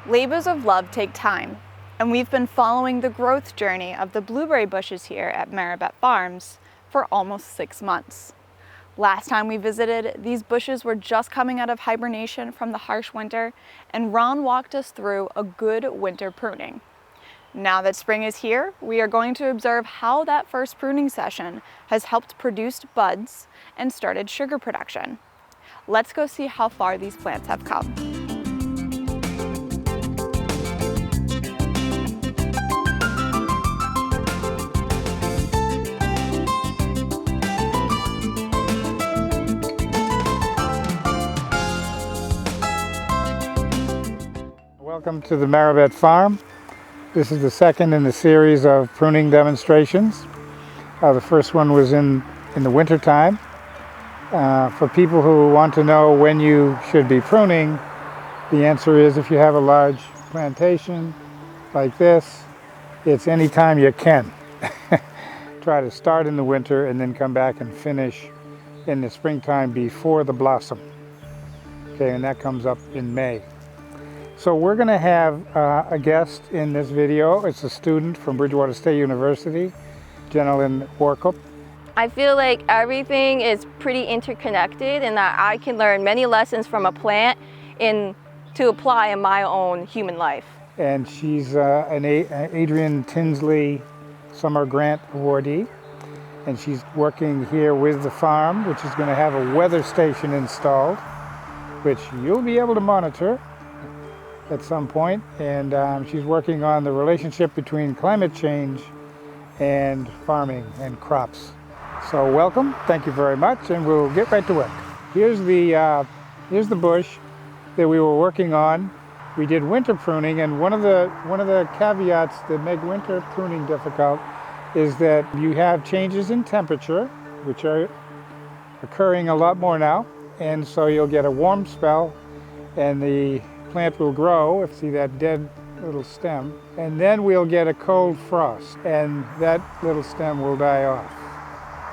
Labors of love take time, and we've been following the growth journey of the blueberry bushes here at Maribett Farms for almost 6 months. Last time we visited, these bushes were just coming out of hibernation from the harsh winter, and Ron walked us through a good winter pruning. Now that spring is here, we are going to observe how that first pruning session has helped produce buds and started sugar production. Let's go see how far these plants have come. Welcome to the Maribett Farm. This is the second in the series of pruning demonstrations. The first one was in the winter time. For people who want to know when you should be pruning, the answer is if you have a large plantation like this, it's any time you can. Try to start in the winter and then come back and finish in the springtime before the blossom. Okay, and that comes up in May. So we're going to have a guest in this video. It's a student from Bridgewater State University, Jenna Lynn. I feel like everything is pretty interconnected and that I can learn many lessons from a plant to apply in my own human life. And she's an Adrian Tinsley Summer Grant awardee. And she's working here with the farm, which is going to have a weather station installed, which you'll be able to monitor at some point, and she's working on the relationship between climate change and farming and crops. So welcome, thank you very much, and we'll get right to work. Here's the bush that we were working on. We did winter pruning, and one of the caveats that make winter pruning difficult is that you have changes in temperature, which are occurring a lot more now, and so you'll get a warm spell, and the plant will grow, see that dead little stem, and then we'll get a cold frost and that little stem will die off.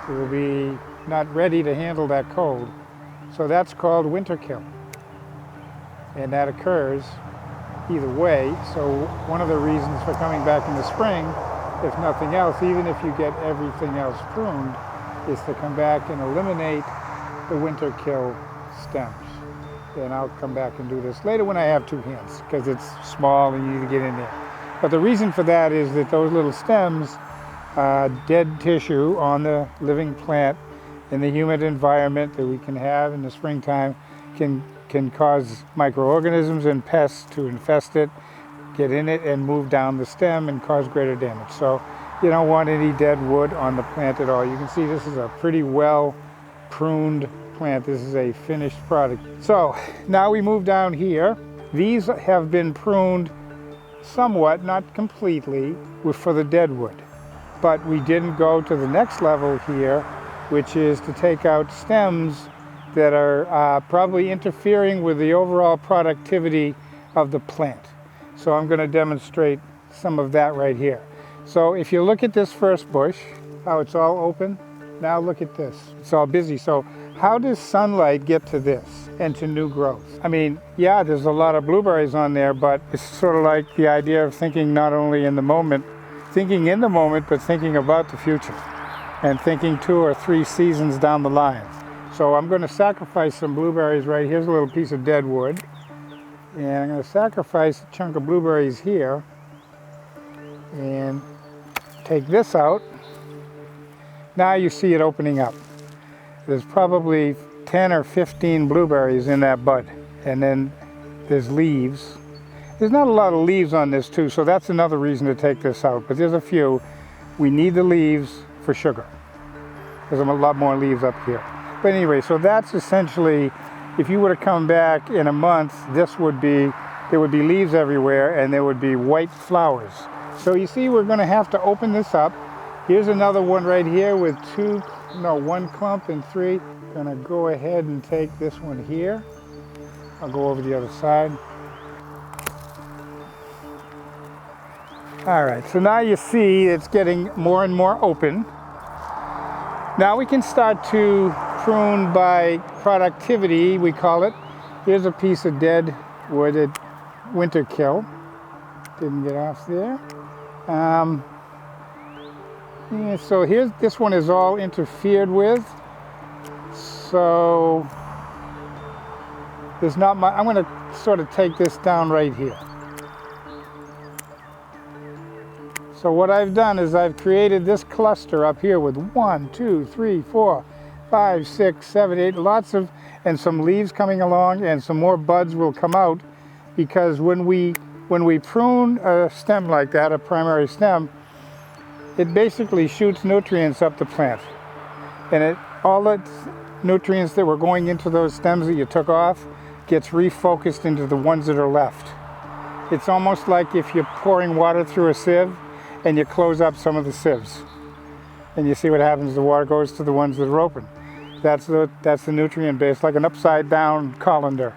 It will be not ready to handle that cold. So that's called winter kill. And that occurs either way. So one of the reasons for coming back in the spring, if nothing else, even if you get everything else pruned, is to come back and eliminate the winter kill stems. And I'll come back and do this later when I have 2 hands, because it's small and you need to get in there. But the reason for that is that those little stems, dead tissue on the living plant in the humid environment that we can have in the springtime can cause microorganisms and pests to infest it, get in it and move down the stem and cause greater damage. So you don't want any dead wood on the plant at all. You can see this is a pretty well pruned plant. This is a finished product. So now we move down here. These have been pruned somewhat, not completely, for the dead wood. But we didn't go to the next level here, which is to take out stems that are probably interfering with the overall productivity of the plant. So I'm going to demonstrate some of that right here. So if you look at this first bush, how it's all open, now look at this. It's all busy. So how does sunlight get to this and to new growth? I mean, yeah, there's a lot of blueberries on there, but it's sort of like the idea of thinking not only in the moment, but thinking about the future and thinking 2 or 3 seasons down the line. So I'm going to sacrifice some blueberries right here. Here's a little piece of dead wood. And I'm going to sacrifice a chunk of blueberries here and take this out. Now you see it opening up. There's probably 10 or 15 blueberries in that bud. And then there's leaves. There's not a lot of leaves on this too, so that's another reason to take this out. But there's a few. We need the leaves for sugar. There's a lot more leaves up here. But anyway, so that's essentially, if you were to come back in a month, there would be leaves everywhere and there would be white flowers. So you see, we're going to have to open this up. Here's another one right here with 1 clump and 3. I'm going to go ahead and take this one here. I'll go over the other side. All right, so now you see it's getting more and more open. Now we can start to prune by productivity, we call it. Here's a piece of dead wood. winter kill. Didn't get off there. Yeah, so this one is all interfered with. So there's not much. I'm going to sort of take this down right here. So what I've done is I've created this cluster up here with 1, 2, 3, 4, 5, 6, 7, 8, lots of, and some leaves coming along, and some more buds will come out, because when we prune a stem like that, a primary stem, it basically shoots nutrients up the plant, and all the nutrients that were going into those stems that you took off gets refocused into the ones that are left. It's almost like if you're pouring water through a sieve and you close up some of the sieves, and you see what happens. The water goes to the ones that are open. That's the nutrient base, like an upside down colander,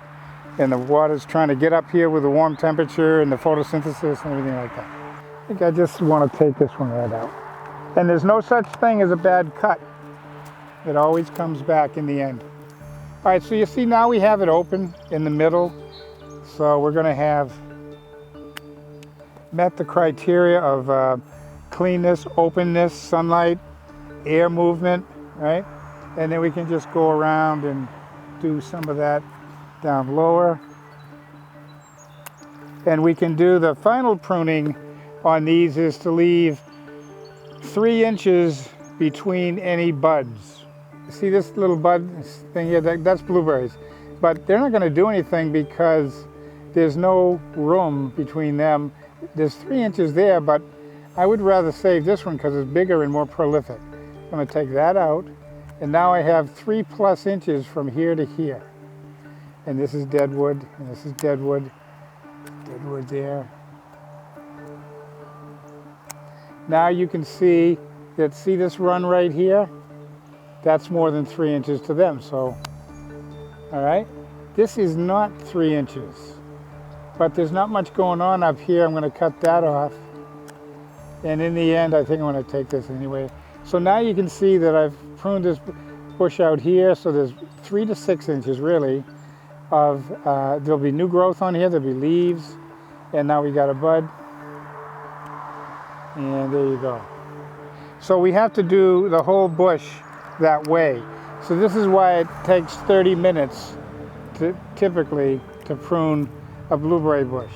and the water's trying to get up here with the warm temperature and the photosynthesis and everything like that. I think I just want to take this one right out. And there's no such thing as a bad cut. It always comes back in the end. All right, so you see now we have it open in the middle. So we're going to have met the criteria of cleanness, openness, sunlight, air movement, right? And then we can just go around and do some of that down lower. And we can do the final pruning on these is to leave 3 inches between any buds. See this little bud thing here? That's blueberries. But they're not going to do anything because there's no room between them. There's 3 inches there, but I would rather save this one because it's bigger and more prolific. I'm going to take that out, and now I have 3+ inches from here to here. And this is deadwood, and this is deadwood, deadwood there. Now you can see that, see this run right here? That's more than 3 inches to them, so, all right? This is not 3 inches. But there's not much going on up here. I'm going to cut that off. And in the end, I think I'm going to take this anyway. So now you can see that I've pruned this bush out here. So there's 3 to 6 inches really of, there'll be new growth on here. There'll be leaves. And now we got a bud. And there you go. So we have to do the whole bush that way. So this is why it takes 30 minutes typically to prune a blueberry bush.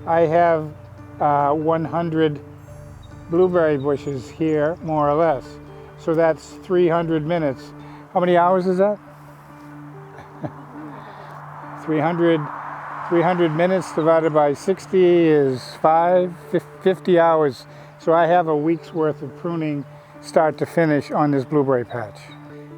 I have 100 blueberry bushes here, more or less. So that's 300 minutes. How many hours is that? 300 minutes divided by 60 is 50 hours. So I have a week's worth of pruning start to finish on this blueberry patch.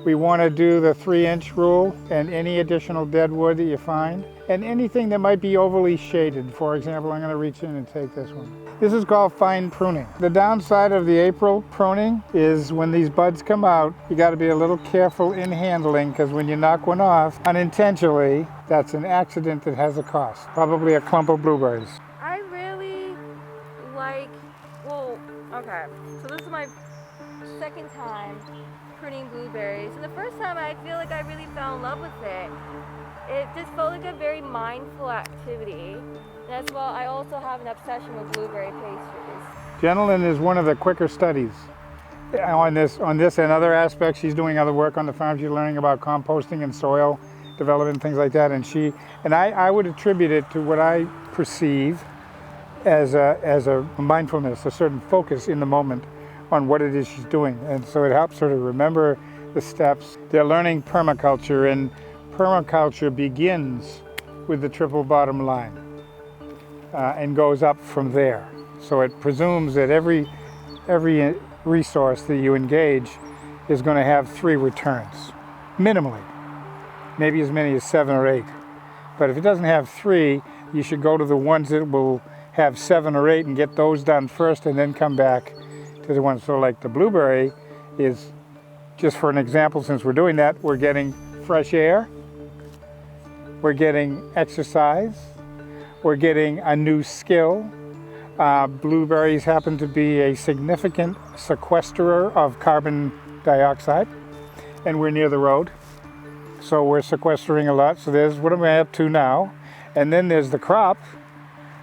We want to do the 3-inch rule and any additional dead wood that you find, and anything that might be overly shaded. For example, I'm going to reach in and take this one. This is called fine pruning. The downside of the April pruning is when these buds come out, you got to be a little careful in handling, because when you knock one off unintentionally, that's an accident that has a cost. Probably a clump of blueberries. I really like, well, okay, so this is my second time pruning blueberries, and the first time I feel like I really fell in love with it. It just felt like a very mindful activity, and as well I also have an obsession with blueberry pastries. Jenna Lynn is one of the quicker studies on this and other aspects. She's doing other work on the farm. She's learning about composting and soil development and things like that, and I would attribute it to what I perceive as a mindfulness, a certain focus in the moment on what it is she's doing. And so it helps her to remember the steps. They're learning permaculture, and permaculture begins with the triple bottom line and goes up from there. So it presumes that every resource that you engage is going to have 3 returns, minimally, maybe as many as 7 or 8. But if it doesn't have 3, you should go to the ones that will have 7 or 8 and get those done first, and then come back to the ones. So like the blueberry is, just for an example, since we're doing that, we're getting fresh air, we're getting exercise, we're getting a new skill. Blueberries happen to be a significant sequesterer of carbon dioxide, and we're near the road, so we're sequestering a lot. So there's what am I up to now, and then there's the crop,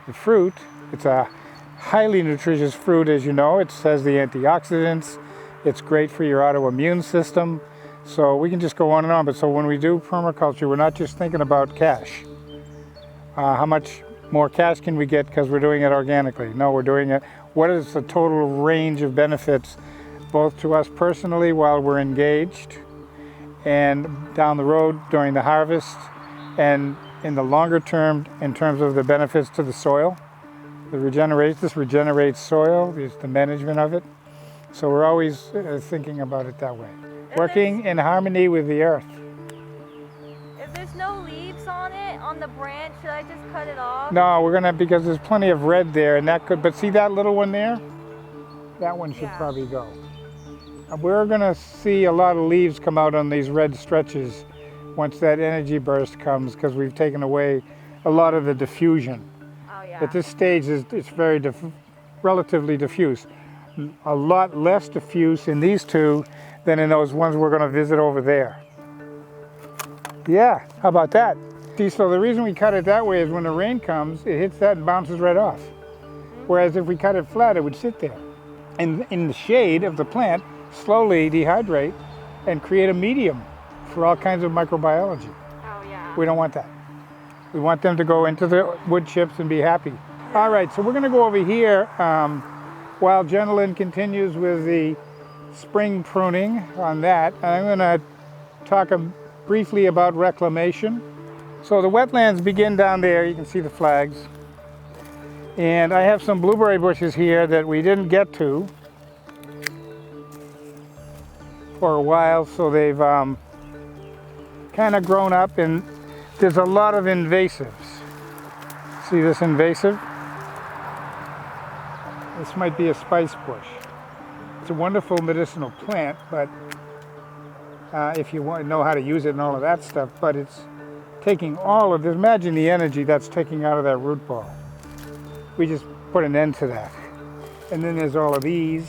the fruit. It's a highly nutritious fruit, as you know. It has the antioxidants. It's great for your autoimmune system. So we can just go on and on. But so when we do permaculture, we're not just thinking about cash. How much more cash can we get because we're doing it organically? No, we're doing it. What is the total range of benefits, both to us personally while we're engaged, and down the road during the harvest, and in the longer term in terms of the benefits to the soil? This regenerates soil, is the management of it. So we're always thinking about it that way. Working in harmony with the earth. If there's no leaves on it, on the branch, should I just cut it off? No, we're gonna, because there's plenty of red there, and that could, but see that little one there? That one should probably go. We're gonna see a lot of leaves come out on these red stretches once that energy burst comes, because we've taken away a lot of the diffusion. Oh yeah. At this stage, it's very relatively diffuse. A lot less diffuse in these two than in those ones we're gonna visit over there. Yeah, how about that? See, so the reason we cut it that way is when the rain comes, it hits that and bounces right off. Whereas if we cut it flat, it would sit there. And in the shade of the plant, slowly dehydrate and create a medium for all kinds of microbiology. Oh yeah. We don't want that. We want them to go into the wood chips and be happy. All right, so we're gonna go over here while Jenna Lynn continues with the spring pruning on that. I'm gonna talk briefly about reclamation. So the wetlands begin down there, you can see the flags. And I have some blueberry bushes here that we didn't get to for a while, so they've kind of grown up, and there's a lot of invasives. See this invasive? This might be a spice bush. It's a wonderful medicinal plant, but if you want to know how to use it and all of that stuff, but it's taking all of this. Imagine the energy that's taking out of that root ball. We just put an end to that. And then there's all of these.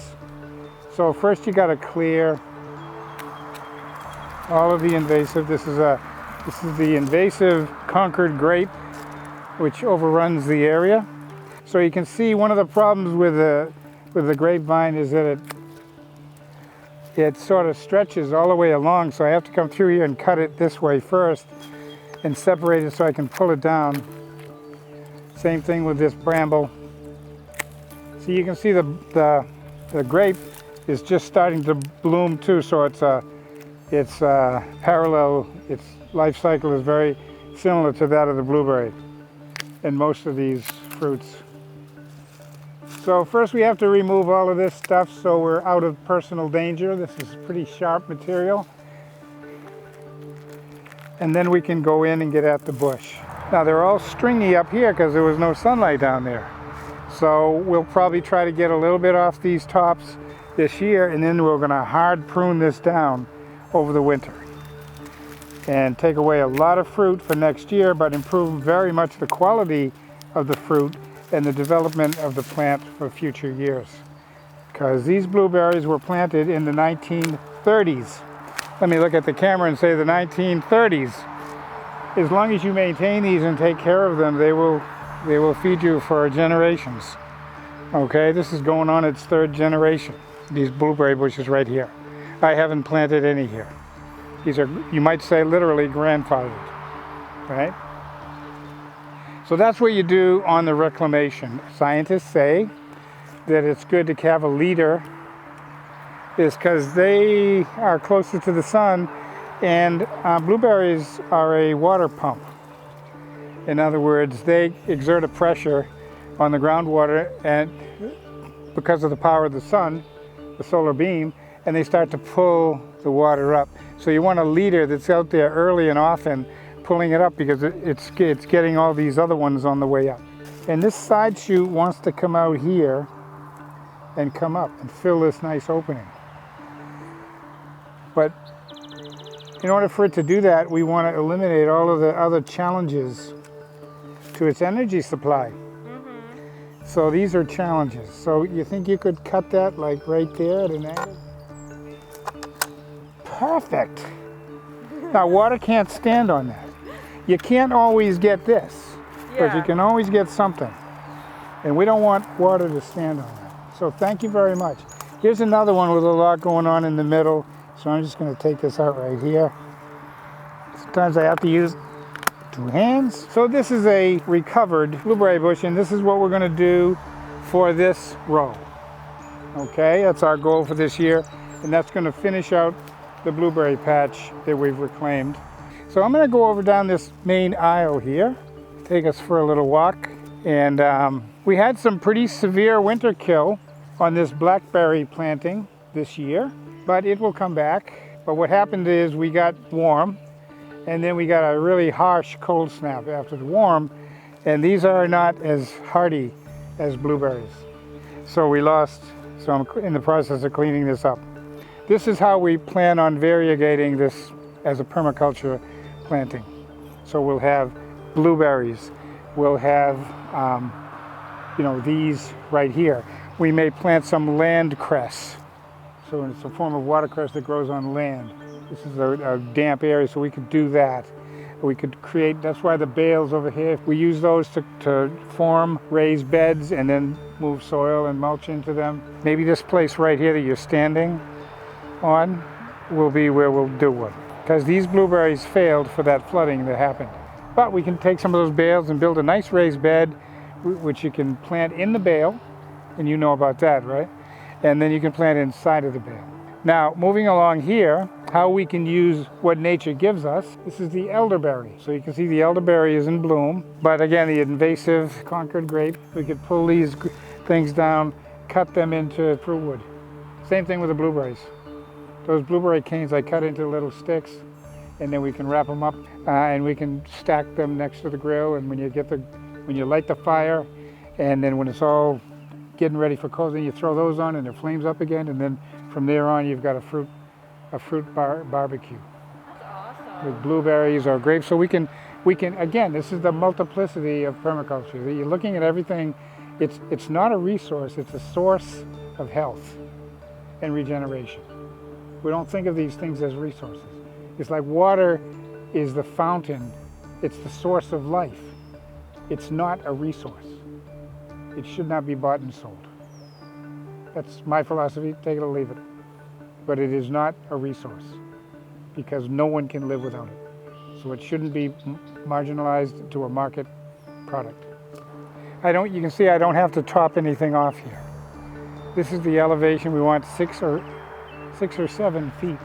So first you got to clear all of the invasive. This is the invasive Concord grape, which overruns the area. So you can see one of the problems with the grapevine is that it sort of stretches all the way along. So I have to come through here and cut it this way first and separate it so I can pull it down. Same thing with this bramble. So you can see the grape is just starting to bloom too. So it's parallel. Its life cycle is very similar to that of the blueberry and most of these fruits. So first we have to remove all of this stuff so we're out of personal danger. This is pretty sharp material. And then we can go in and get at the bush. Now they're all stringy up here because there was no sunlight down there. So we'll probably try to get a little bit off these tops this year, and then we're gonna hard prune this down over the winter and take away a lot of fruit for next year, but improve very much the quality of the fruit and the development of the plant for future years. Because these blueberries were planted in the 1930s. Let me look at the camera and say the 1930s. As long as you maintain these and take care of them, they will feed you for generations. Okay, this is going on its third generation. These blueberry bushes right here. I haven't planted any here. These are, you might say, literally grandfathered, right? So that's what you do on the reclamation. Scientists say that it's good to have a leader, is because they are closer to the sun, and blueberries are a water pump. In other words, they exert a pressure on the groundwater, and because of the power of the sun, the solar beam, and they start to pull the water up. So you want a leader that's out there early and often pulling it up, because it's getting all these other ones on the way up. And this side shoot wants to come out here and come up and fill this nice opening. But in order for it to do that, we want to eliminate all of the other challenges to its energy supply. So these are challenges. So you think you could cut that like right there at an angle? Perfect. Now water can't stand on that. You can't always get this, but you can always get something. And we don't want water to stand on that. So thank you very much. Here's another one with a lot going on in the middle. So I'm just going to take this out right here. Sometimes I have to use 2 hands. So this is a recovered blueberry bush, and this is what we're going to do for this row. Okay, that's our goal for this year, and that's going to finish out the blueberry patch that we've reclaimed. So I'm going to go over down this main aisle here, take us for a little walk. And we had some pretty severe winter kill on this blackberry planting this year, but it will come back. But what happened is we got warm, and then we got a really harsh cold snap after the warm, and these are not as hardy as blueberries. So we lost, so I'm in the process of cleaning this up. This is how we plan on variegating this as a permaculture planting. So we'll have blueberries, we'll have these right here. We may plant some land cress. So it's a form of watercress that grows on land. This is a damp area, so we could do that. We could create, that's why the bales over here, we use those to form raised beds and then move soil and mulch into them. Maybe this place right here that you're standing on will be where we'll do one. Because these blueberries failed for that flooding that happened. But we can take some of those bales and build a nice raised bed, which you can plant in the bale, and you know about that, right? And then you can plant inside of the bale. Now, moving along here, how we can use what nature gives us. This is the elderberry. So you can see the elderberry is in bloom, but again, the invasive Concord grape, we could pull these things down, cut them into fruit wood. Same thing with the blueberries. Those blueberry canes I cut into little sticks, and then we can wrap them up and we can stack them next to the grill. And when you light the fire, and then when it's all getting ready for cold, you throw those on and it flames up again, and then from there on you've got a fruit barbecue. That's awesome. With blueberries or grapes. So we can again, this is the multiplicity of permaculture. You're looking at everything. It's not a resource, it's a source of health and regeneration. We don't think of these things as resources. It's like water is the fountain, it's the source of life. It's not a resource. It should not be bought and sold. That's my philosophy, take it or leave it. But it is not a resource because no one can live without it. So it shouldn't be marginalized to a market product. You can see I don't have to top anything off here. This is the elevation. We want 6 or 7 feet.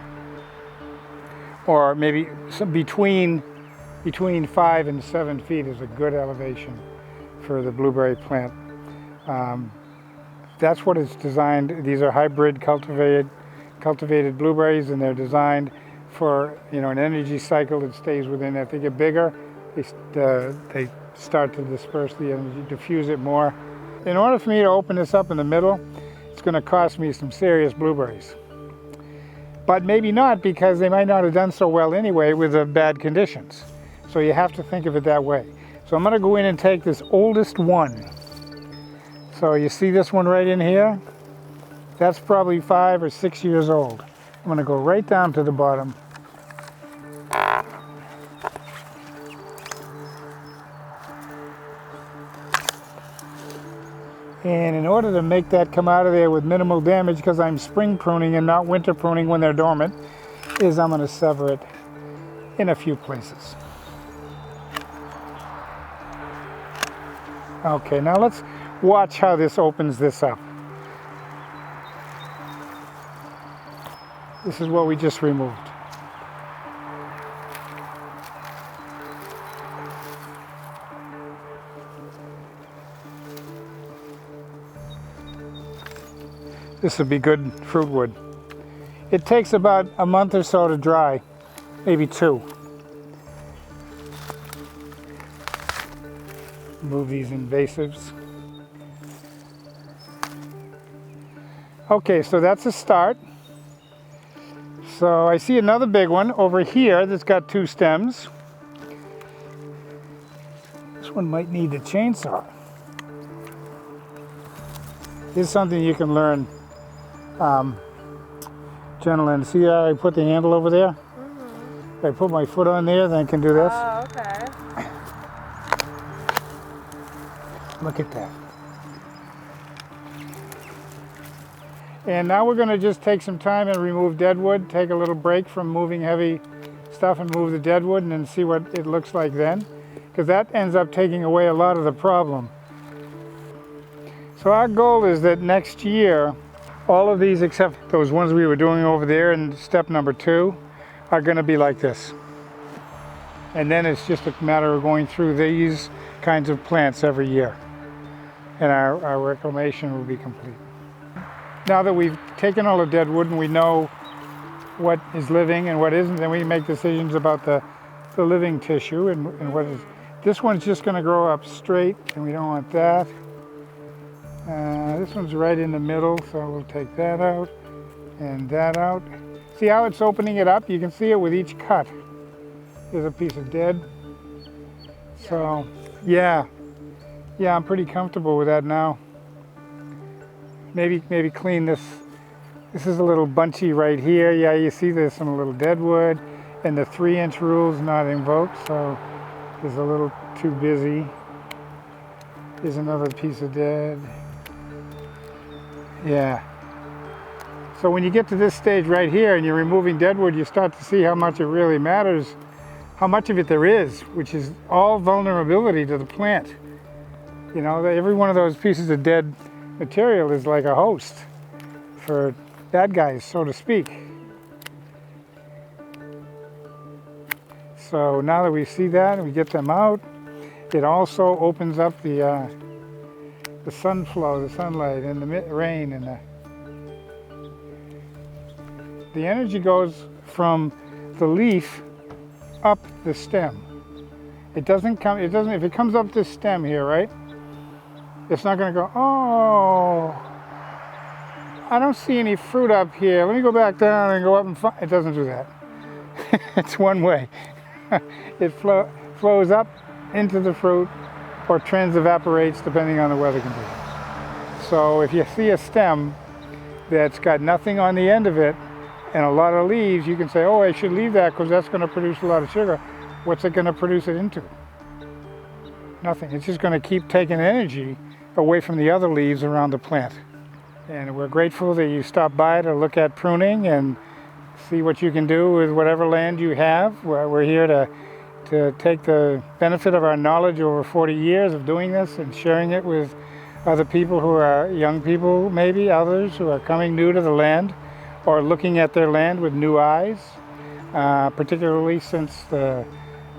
Or maybe between 5 and 7 feet is a good elevation for the blueberry plant. That's what it's designed. These are hybrid cultivated blueberries, and they're designed for an energy cycle that stays within. As they get bigger, they start to disperse the energy, diffuse it more. In order for me to open this up in the middle, it's going to cost me some serious blueberries. But maybe not, because they might not have done so well anyway with the bad conditions. So you have to think of it that way. So I'm going to go in and take this oldest one. So you see this one right in here? That's probably 5 or 6 years old. I'm going to go right down to the bottom. And in order to make that come out of there with minimal damage, because I'm spring pruning and not winter pruning when they're dormant, is I'm going to sever it in a few places. Okay, now let's watch how this opens this up. This is what we just removed. This would be good fruit wood. It takes about a month or so to dry, maybe 2. Move these invasives. Okay, so that's a start. So I see another big one over here that's got 2 stems. This one might need a chainsaw. This is something you can learn. Jenna Lynn, see how I put the handle over there? Mm-hmm. If I put my foot on there, then I can do this. Oh, okay. Look at that. And now we're going to just take some time and remove deadwood, take a little break from moving heavy stuff and move the deadwood and then see what it looks like then, because that ends up taking away a lot of the problem. So our goal is that next year, all of these except those ones we were doing over there in step number 2 are going to be like this. And then it's just a matter of going through these kinds of plants every year. And our reclamation will be complete. Now that we've taken all the dead wood and we know what is living and what isn't, then we make decisions about the living tissue and what is. This one's just going to grow up straight, and we don't want that. This one's right in the middle, so we'll take that out and that out. See how it's opening it up? You can see it with each cut. There's a piece of dead. So, yeah, I'm pretty comfortable with that now. Maybe clean this. This is a little bunchy right here. Yeah, you see there's some little deadwood, and the 3-inch rule's not invoked, so it's a little too busy. Here's another piece of dead. Yeah. So when you get to this stage right here and you're removing deadwood, you start to see how much it really matters, how much of it there is, which is all vulnerability to the plant. You know, every one of those pieces of dead material is like a host for bad guys, so to speak. So now that we see that and we get them out, it also opens up the sun flow, the sunlight, and the rain, and the energy goes from the leaf up the stem. It doesn't come. It doesn't. If it comes up this stem here, right? It's not going to go, oh, I don't see any fruit up here. Let me go back down and go up and find. It doesn't do that. It's one way. It flows up into the fruit or evaporates depending on the weather conditions. So if you see a stem that's got nothing on the end of it and a lot of leaves, you can say, oh, I should leave that because that's going to produce a lot of sugar. What's it going to produce it into? Nothing. It's just going to keep taking energy away from the other leaves around the plant. And we're grateful that you stopped by to look at pruning and see what you can do with whatever land you have. We're here to take the benefit of our knowledge over 40 years of doing this and sharing it with other people who are young people, maybe others who are coming new to the land or looking at their land with new eyes, particularly since the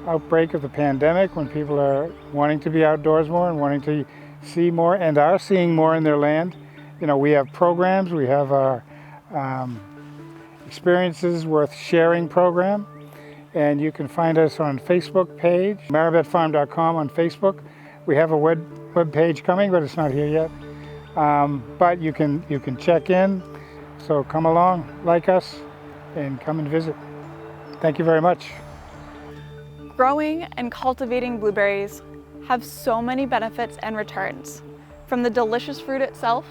outbreak of the pandemic, when people are wanting to be outdoors more and wanting to see more and are seeing more in their land. You know, we have programs, we have our Experiences Worth Sharing program, and you can find us on Facebook page, maribettfarm.com on Facebook. We have a web page coming, but it's not here yet. But you can check in, so come along, like us, and come and visit. Thank you very much. Growing and cultivating blueberries have so many benefits and returns, from the delicious fruit itself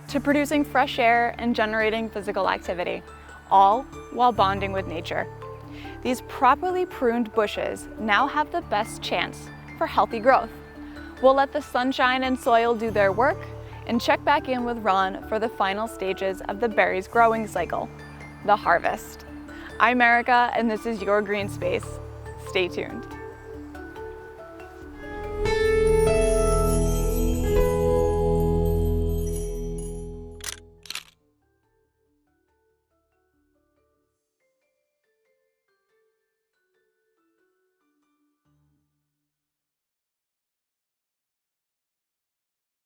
to producing fresh air and generating physical activity, all while bonding with nature. These properly pruned bushes now have the best chance for healthy growth. We'll let the sunshine and soil do their work and check back in with Ron for the final stages of the berries growing cycle, the harvest. I'm Erika, and this is your green space. Stay tuned.